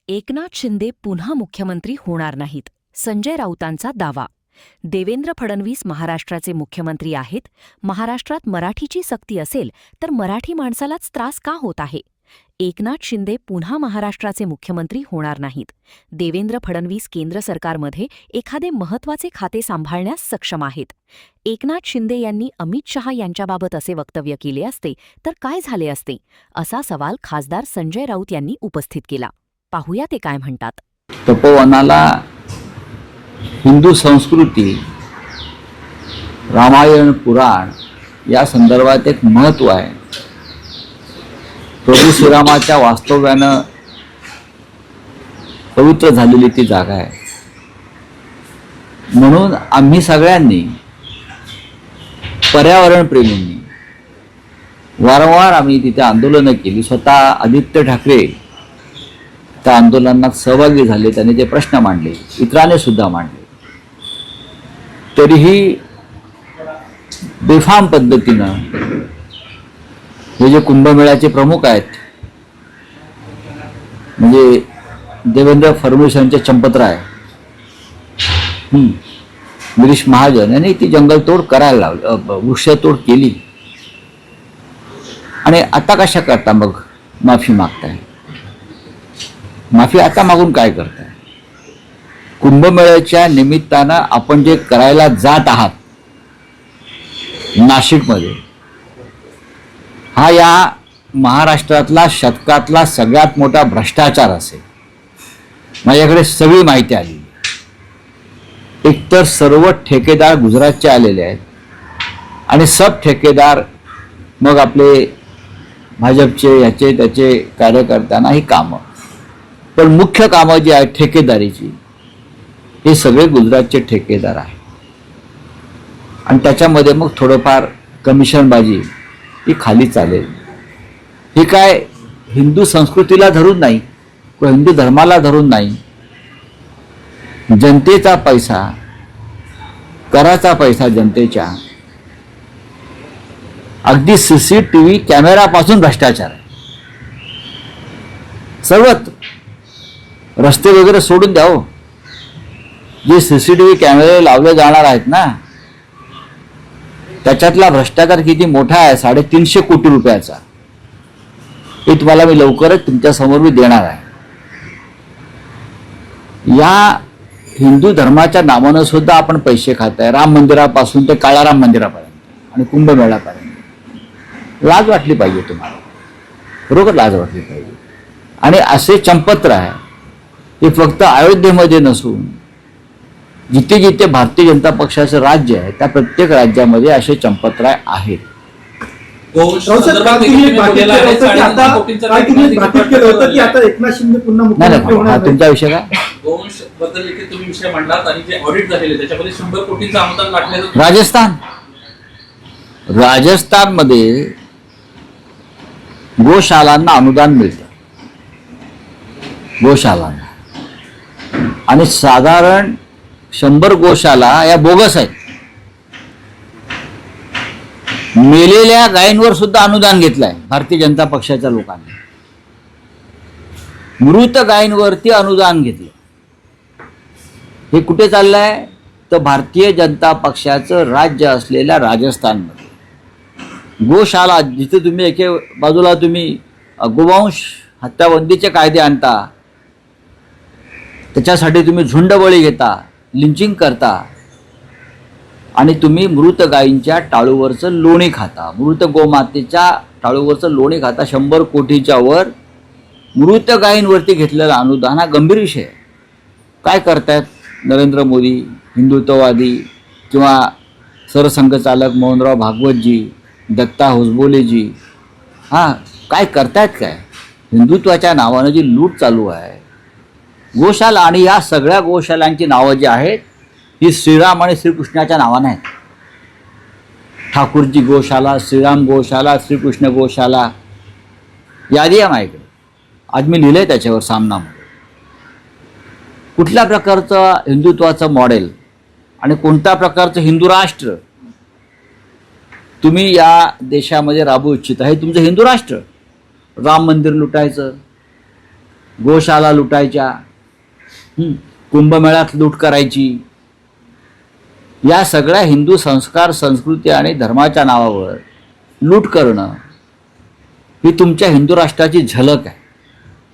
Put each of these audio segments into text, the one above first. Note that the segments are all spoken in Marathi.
एकनाथ शिंदे पुन्हा मुख्यमंत्री होणार नाहीत, संजय राऊतांचा दावा. देवेंद्र फडणवीस महाराष्ट्राचे मुख्यमंत्री आहेत. महाराष्ट्रात मराठीची सक्ती असेल तर मराठी माणसालाच त्रास का होत आहे? एकनाथ शिंदे पुन्हा महाराष्ट्राचे मुख्यमंत्री होणार नाहीत. देवेंद्र फडणवीस केंद्र सरकारमध्ये एखादे महत्त्वाचे खाते सांभाळण्यास सक्षम आहेत. एकनाथ शिंदे यांनी अमित शहा यांच्याबाबत असे वक्तव्य केले असते तर काय झाले असते, असा सवाल खासदार संजय राऊत यांनी उपस्थित केला. पाहूया ते काय म्हणतात. तपोवनाला हिंदू संस्कृती, रामायण, पुराण या संदर्भात एक महत्त्व आहे. प्रभू श्रीरामाच्या वास्तव्यानं पवित्र झालेली ती जागा आहे. म्हणून आम्ही सगळ्यांनी, पर्यावरण प्रेमींनी वारंवार आम्ही तिथे आंदोलनं केली. स्वतः आदित्य ठाकरे त्या आंदोलनात सहभागी झाले, त्यांनी ते प्रश्न मांडले, इतरांनी सुद्धा मांडले. तरीही बेफाम पद्धतीनं हे जे कुंभमेळ्याचे प्रमुख आहेत, म्हणजे देवेंद्र फडणवीस यांचे चंपतराय, गिरीश महाजन यांनी ती जंगलतोड करायला लावली, वृक्षतोड केली. आणि आता कशा करता मग माफी मागताय? माफी आता मागून काय करताय? कुंभमेळ्याच्या निमित्तानं आपण जे करायला जात आहात नाशिकमध्ये, हा या महाराष्ट्रातला शतकातला सगळ्यात मोठा भ्रष्टाचार असेल. माझ्याकडे सगळी माहिती आली. एकतर सर्व ठेकेदार गुजरातचे आलेले आहेत आणि सब ठेकेदार मग आपले भाजपचे ह्याचे त्याचे कार्यकर्त्यांना ही कामं, पण मुख्य कामं जी आहेत ठेकेदारीची, हे सगळे गुजरातचे ठेकेदार आहेत. आणि त्याच्यामध्ये मग थोडंफार कमिशनबाजी ही खाली चालेल. हे काय हिंदू संस्कृतीला धरून नाही किंवा हिंदू धर्माला धरून नाही. जनतेचा पैसा, कराचा पैसा जनतेच्या, अगदी CCTV कॅमेरापासून भ्रष्टाचार आहे. सर्वत्र रस्ते वगैरे सोडून द्या हो. जे CCTV कॅमेरे लावले जाणार आहेत ना, त्याच्यातला भ्रष्टाचार किती मोठा आहे, 350 कोटी रुपयाचा. हे तुम्हाला मी लवकरच तुमच्या समोर मी देणार आहे. या हिंदू धर्माच्या नावानं सुद्धा आपण पैसे खाताय, राम मंदिरापासून ते काळाराम मंदिरापर्यंत आणि कुंभमेळ्यापर्यंत. लाज वाटली पाहिजे तुम्हाला, बरोबर लाज वाटली पाहिजे. आणि असे चंपतराय हे फक्त अयोध्येमध्ये नसून जिथे जिथे भारतीय जनता पक्षाचं राज्य आहे त्या प्रत्येक राज्यामध्ये असे चंपतराय आहेत. तुमचा विषय काय? राजस्थानमध्ये गोशालांना अनुदान मिळतं, गोशालांना, आणि साधारण 100 गोशाला या बोगस आहेत. मेलेल्या गायींवर सुद्धा अनुदान घेतलंय भारतीय जनता पक्षाच्या लोकांनी. मृत गायींवरती अनुदान घेतलं. हे कुठे चाललंय? तर भारतीय जनता पक्षाचं राज्य असलेल्या राजस्थानमध्ये गोशाला, जिथे तुम्ही एके बाजूला तुम्ही गोवंश हत्याबंदीचे कायदे आणता, त्याच्यासाठी तुम्ही झुंडबळी घेता, लिंचिंग करता, आणि तुम्ही मृत गायींच्या टाळूवरचं लोणी खाता, मृत गोमातेच्या टाळूवरचं लोणी खाता. 100 कोटीच्या वर मृत गायींवरती घेतलेला अनुदान हा गंभीर विषय आहे. काय करतायत नरेंद्र मोदी, हिंदुत्ववादी किंवा सरसंघचालक मोहनराव भागवतजी, दत्ता होसबोलेजी, काय करतायत? काय हिंदुत्वाच्या नावानं जी लूट चालू आहे, गोशाला, आणि या सगळ्या गोशालांची नावं जी आहेत ही श्रीराम आणि श्रीकृष्णाच्या नावानं आहेत. ठाकूरजी गोशाला, श्रीराम गोशाला, श्रीकृष्ण गोशाला, यादी आहे माझ्याकडे. आज मी लिहिलंय त्याच्यावर सामनामध्ये. कुठल्या प्रकारचं हिंदुत्वाचं मॉडेल आणि कोणत्या प्रकारचं हिंदू राष्ट्र तुम्ही या देशामध्ये राबवू इच्छिता? हे तुमचं हिंदू राष्ट्र, राम मंदिर लुटायचं, गोशाला लुटायच्या, कुंभमेळ्यात लूट करायची, या सगळ्या हिंदू संस्कार, संस्कृती आणि धर्माच्या नावावर लूट करणं ही तुमच्या हिंदू राष्ट्राची झलक आहे.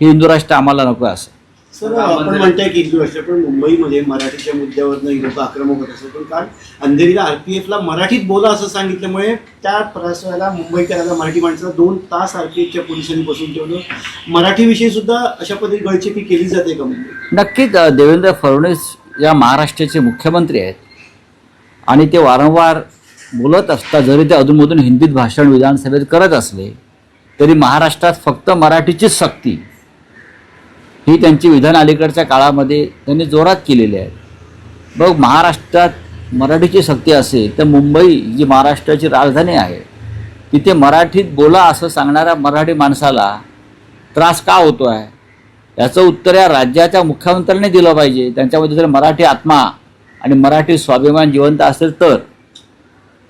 ही हिंदू राष्ट्र आम्हाला नको असं. सर, आपण म्हणताय की हिंदू राष्ट्र, पण मुंबईमध्ये मराठीच्या मुद्द्यावरनं ही लोक आक्रमक होत असतात. पण काल अंधेरीला RPFला मराठीत बोला असं सांगितल्यामुळे त्या प्रवासाला मुंबईकराला, मराठी माणसाला 2 तास RPFच्या पोलिसांनी बसून ठेवलं. मराठीविषयी सुद्धा अशा पद्धती गळचेपी केली जाते का मुंबईत? नक्कीच. देवेंद्र फडणवीस या महाराष्ट्राचे मुख्यमंत्री आहेत आणि ते वारंवार बोलत असतात. जरी ते अधूनमधून हिंदीत भाषण विधानसभेत करत असले तरी महाराष्ट्रात फक्त मराठीचीच सक्ती ही त्यांची विधान अलीकडच्या काळामध्ये त्यांनी जोरात केलेली आहे. बघ, महाराष्ट्रात मराठीची सक्ती असेल तर मुंबई जी महाराष्ट्राची राजधानी आहे तिथे मराठीत बोला असं सांगणाऱ्या मराठी माणसाला त्रास का होतो आहे याचं उत्तर या राज्याच्या मुख्यमंत्र्यांनी दिलं पाहिजे. त्यांच्यामध्ये जर मराठी आत्मा आणि मराठी स्वाभिमान जिवंत असेल तर.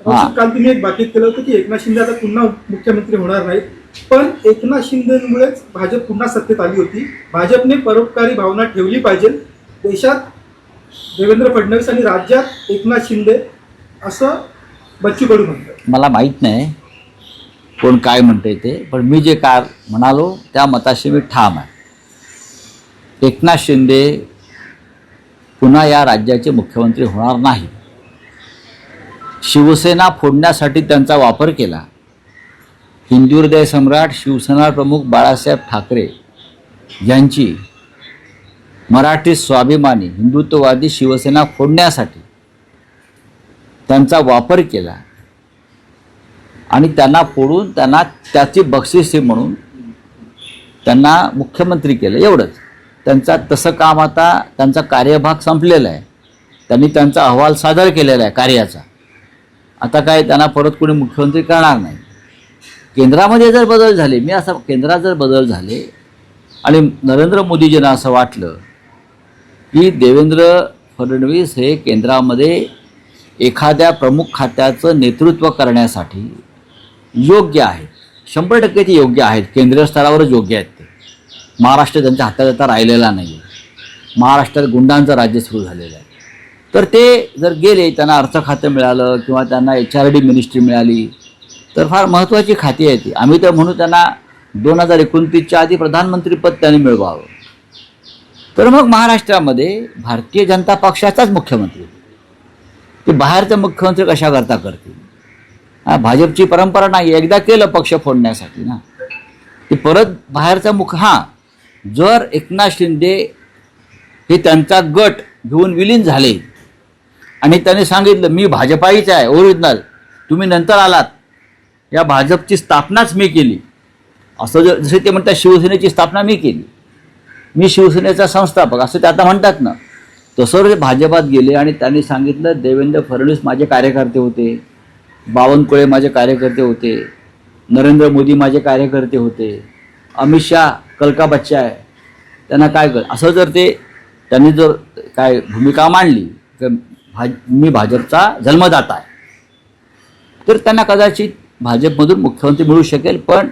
काल तुम्ही एक बातमीत केलं होतं की एकनाथ शिंदे आता पुन्हा मुख्यमंत्री होणार नाहीत, पण एकनाथ शिंदेमुळेच भाजप पुन्हा सत्तेत आली होती. भाजपने परोपकारी भावना ठेवली पाहिजे देशात देवेंद्र फडणवीस आणि राज्यात एकनाथ शिंदे, असं बच्चू कडू म्हणतात. मला माहीत नाही कोण काय म्हणते ते, पण मी जे काल म्हणालो त्या मताशी मी ठाम आहे. एकनाथ शिंदे पुन्हा या राज्याचे मुख्यमंत्री होणार नाही. शिवसेना फोडण्यासाठी त्यांचा वापर केला. हिंदू हृदय सम्राट शिवसेना प्रमुख बाळासाहेब ठाकरे यांची मराठी स्वाभिमानी हिंदुत्ववादी शिवसेना फोडण्यासाठी त्यांचा वापर केला आणि त्यांना फोडून त्यांना त्याची बक्षिसे म्हणून त्यांना मुख्यमंत्री केलं. एवढंच. त्यांचा तसं काम आता त्यांचा कार्यभाग संपलेला आहे. त्यांनी त्यांचा अहवाल सादर केलेला आहे कार्याचा. आता काय त्यांना परत कोणी मुख्यमंत्री करणार नाही. केंद्रामध्ये जर बदल झाले, केंद्रात जर बदल झाले आणि नरेंद्र मोदीजींना असं वाटलं की देवेंद्र फडणवीस हे केंद्रामध्ये एखाद्या प्रमुख खात्याचं नेतृत्व करण्यासाठी योग्य आहे, 100% ते योग्य आहेत, केंद्रीय स्तरावरच योग्य आहेत ते. महाराष्ट्र त्यांच्या हातात आता राहिलेला नाही आहे. महाराष्ट्रात गुंडांचं राज्य सुरू झालेलं आहे. तर ते जर गेले, त्यांना अर्थ खातं मिळालं किंवा त्यांना HRD मिनिस्ट्री मिळाली तर फार महत्त्वाची खाती आहे ती. आम्ही तर म्हणू त्यांना 2029च्या आधी प्रधानमंत्रीपद त्यांनी मिळवावं. तर मग महाराष्ट्रामध्ये भारतीय जनता पक्षाचाच मुख्यमंत्री, ते बाहेरचं मुख्यमंत्री कशा करता करतील? भाजपची परंपरा नाही. एकदा केलं पक्ष फोडण्यासाठी ना, ते परत बाहेरचा जर एकनाथ शिंदे हे त्यांचा गट घेऊन विलीन झाले आणि त्यांनी सांगितलं मी भाजपाईच आहे ओरिजिनल, तुम्ही नंतर आलात, या भाजपची स्थापनाच मी केली, असं जसे ते म्हणतात शिवसेनेची स्थापना मी केली, मी शिवसेनेचा संस्थापक, असं ते आता म्हणतात ना, तसं ते भाजपात गेले आणि त्यांनी सांगितलं देवेंद्र फडणवीस माझे कार्यकर्ते होते, बावनकुळे माझे कार्यकर्ते होते, नरेंद्र मोदी माझे कार्यकर्ते होते, अमित शाह कलका बच्चा आहे, त्यांना काय कर, असं जर त्यांनी जर काय भूमिका मांडली तर मी भाजपचा जन्मदाता आहे, तर त्यांना कदाचित भाजपमधून मुख्यमंत्री मिळू शकेल. पण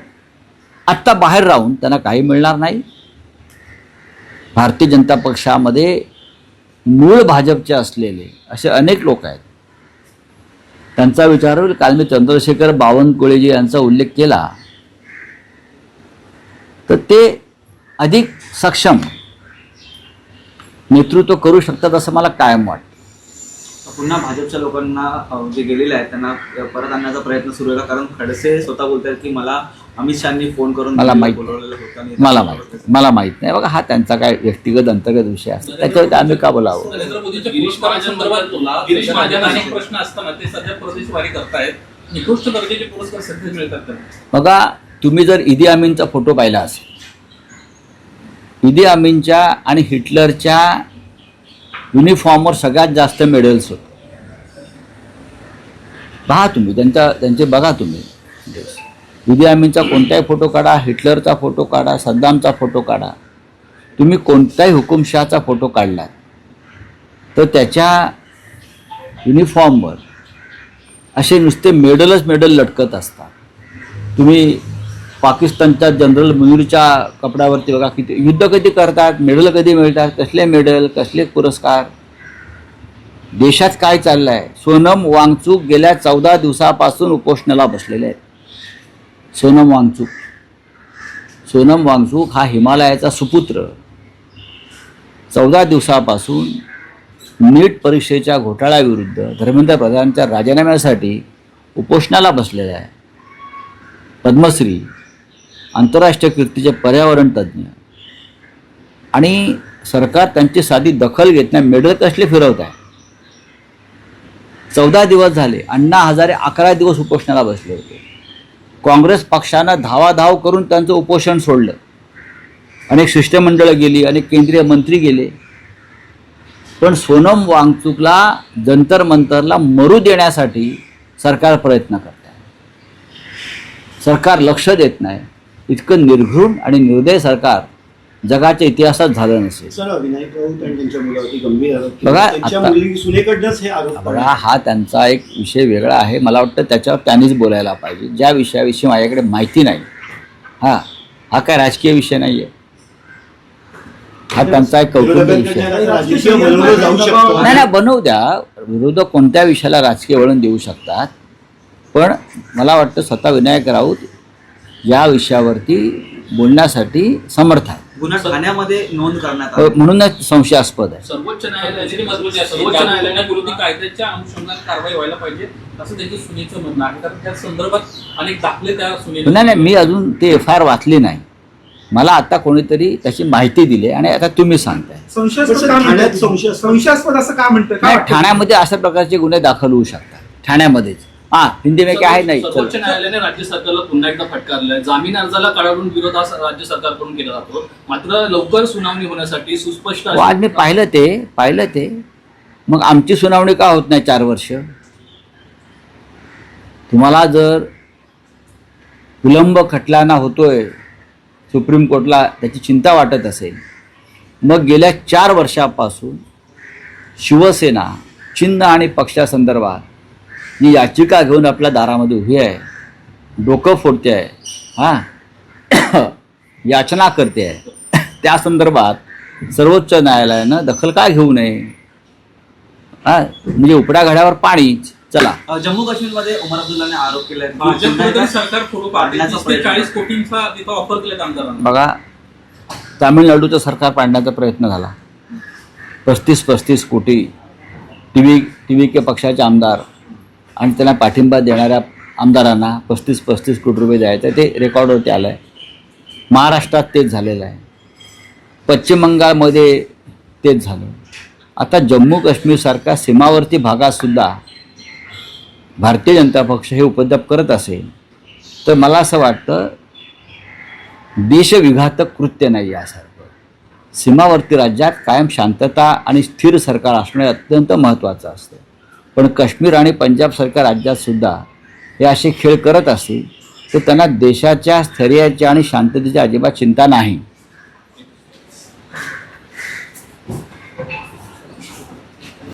आत्ता बाहेर राहून त्यांना काही मिळणार नाही. भारतीय जनता पक्षामध्ये मूळ भाजपचे असलेले असे अनेक लोक आहेत, त्यांचा विचार होईल. काल मी चंद्रशेखर बावनकुळेजी यांचा उल्लेख केला, तर ते अधिक सक्षम नेतृत्व करू शकतात असं मला कायम वाटतं. पुन्हा भाजपच्या लोकांना जे गेलेले आहेत त्यांना परत आणण्याचा प्रयत्न सुरू आहे, कारण खडसे स्वतः बोलतात की मला अमित शहानी फोन करून मला माहित नाही. बघा, हा त्यांचा काय व्यक्तिगत अंतर्गत विषय असतो, त्याच्यावर आम्ही का बोलावं. बघा, तुम्ही जर ईदी अमीनचा फोटो पाहिला असेल, ईदी अमीनच्या आणि हिटलरच्या युनिफॉर्मवर सगळ्यात जास्त मेडल्स होते. पहा तुम्ही त्यांचे बघा तुम्ही, ईदी अमीनचा कोणताही फोटो काढा, हिटलरचा फोटो काढा, सद्दामचा फोटो काढा, तुम्ही कोणत्याही हुकुमशहाचा फोटो काढला तर त्याच्या युनिफॉर्मवर असे नुसते मेडल लटकत असतात. तुम्ही पाकिस्तानच्या जनरल मुनीरच्या कपड्यावरती बघा किती युद्ध कधी करतात, मेडल कधी मिळतात, कसले मेडल, कसले पुरस्कार. देशात काय चाललं आहे. सोनम वांगचूक गेल्या 14 दिवसापासून उपोषणाला बसलेले आहेत. सोनम वांगचूक हा हिमालयाचा सुपुत्र 14 दिवसापासून नीट परीक्षेच्या घोटाळ्याविरुद्ध धर्मेंद्र प्रधानच्या राजीनाम्यासाठी उपोषणाला बसलेला आहे. पद्मश्री, आंतरराष्ट्रीय कीर्तीचे पर्यावरण तज्ज्ञ, आणि सरकार त्यांची साधी दखल घेत नाही. मेडल कसले फिरवत आहे. 14 दिवस झाले. अण्णा हजारे 11 दिवस उपोषणाला बसले होते. काँग्रेस पक्षानं धावाधाव करून त्यांचं उपोषण सोडलं. अनेक शिष्टमंडळं गेली, अनेक केंद्रीय मंत्री गेले. पण सोनम वांगचूकला जंतर मंतरला मरू देण्यासाठी सरकार प्रयत्न करत आहे. सरकार लक्ष देत नाही. इतकं निर्घृण आणि निर्दय सरकार जगाच्या इतिहासात झालं नसेल. सर, विनायक राऊत आणि त्यांच्या मुलावरती गंभीर आरोप केले. बघा, त्यांच्या आता- मुली सुनेकडनंच हे आरोप बघा, हा त्यांचा एक विषय वेगळा आहे. मला वाटतं त्याच्यावर त्यांनीच बोलायला पाहिजे. ज्या विषयाविषयी माझ्याकडे माहिती नाही. हा काय राजकीय विषय नाही आहे. हा त्यांचा एक कौटुंबिक विषय आहे. राजकीय बनवलं जाऊ शकतो. नाही बनवू द्या. विरोधक कोणत्या विषयाला राजकीय वळण देऊ शकतात. पण मला वाटतं स्वतः विनायक राऊत या विषयावरती बोलण्यासाठी समर्थ आहे. गुन्हा ठाण्यामध्ये नोंद करण्यात आली. म्हणूनच संशयास्पद आहे. सर्वोच्च न्यायालयाने विरोधी कायद्याच्या अनुषंगाने कारवाई व्हायला पाहिजे असं त्यांच्या सुनेचं म्हणणं आहे. कारण त्या संदर्भात अनेक दाखले त्या सुनेने नाही, मी अजून ते FIR वाचली नाही. मला आता कोणीतरी त्याची माहिती दिली आणि आता तुम्ही सांगताय. संशयास्पद का ठाण्यात म्हणतात? संशयास्पद असं का म्हणतं? नाही, ठाण्यामध्ये अशा प्रकारचे गुन्हे दाखल होऊ शकतात. ठाण्यामध्येच. हिंदी में क्या आहे नाही. सर्वोच्च न्यायालयाने राज्य सरकारला पुन्हा एकदा फटकारलंय. जामीन अर्जाला काढून विरोध हा राज्य सरकारकडून केला जातो. मात्र लवकर सुनावणी होण्यासाठी सुस्पष्ट आज मी पाहिलं ते मग आमची सुनावणी का होत नाही 4 वर्ष. तुम्हाला जर विलंब खटलाना होतोय सुप्रीम कोर्टला, त्याची चिंता वाटत असेल, मग गेल्या 4 वर्षापासून शिवसेना चिन्ह आणि पक्षासंदर्भात जी याचिका घेऊन आपल्या दारामध्ये उभी आहे, डोकं फोडते आहे, याचना करते आहे, त्या संदर्भात सर्वोच्च न्यायालयानं दखल का घेऊ नये. म्हणजे उपड्या घड्यावर पाणीच. चला, जम्मू काश्मीरमध्ये उमर अब्दुल्लाने आरोप केलाय. भाजपमध्ये सरकार थोडं 30 ते 40 कोटींचा तिथं ऑफर केलेत आमदारांना. बघा, तामिळनाडूचं सरकार पाडण्याचा प्रयत्न झाला. 35 कोटी टी व्ही के पक्षाचे आमदार आणि त्यांना पाठिंबा देणाऱ्या आमदारांना 35 कोटी रुपये द्यायचे. ते रेकॉर्डवरती आलं आहे. महाराष्ट्रात तेच झालेलं आहे. पश्चिम बंगालमध्ये तेच झालं. आता जम्मू काश्मीरसारख्या सीमावर्ती भागातसुद्धा भारतीय जनता पक्ष हे उपद्रव करत असेल तर मला असं वाटतं देशविघातक कृत्य नाही यासारखं. सीमावर्ती राज्यात कायम शांतता आणि स्थिर सरकार असणे अत्यंत महत्त्वाचं असतं. पण काश्मीर आणि पंजाबसारख्या राज्यातसुद्धा हे असे खेळ करत असतील तर त्यांना देशाच्या स्थैर्याची आणि शांततेची अजिबात चिंता नाही.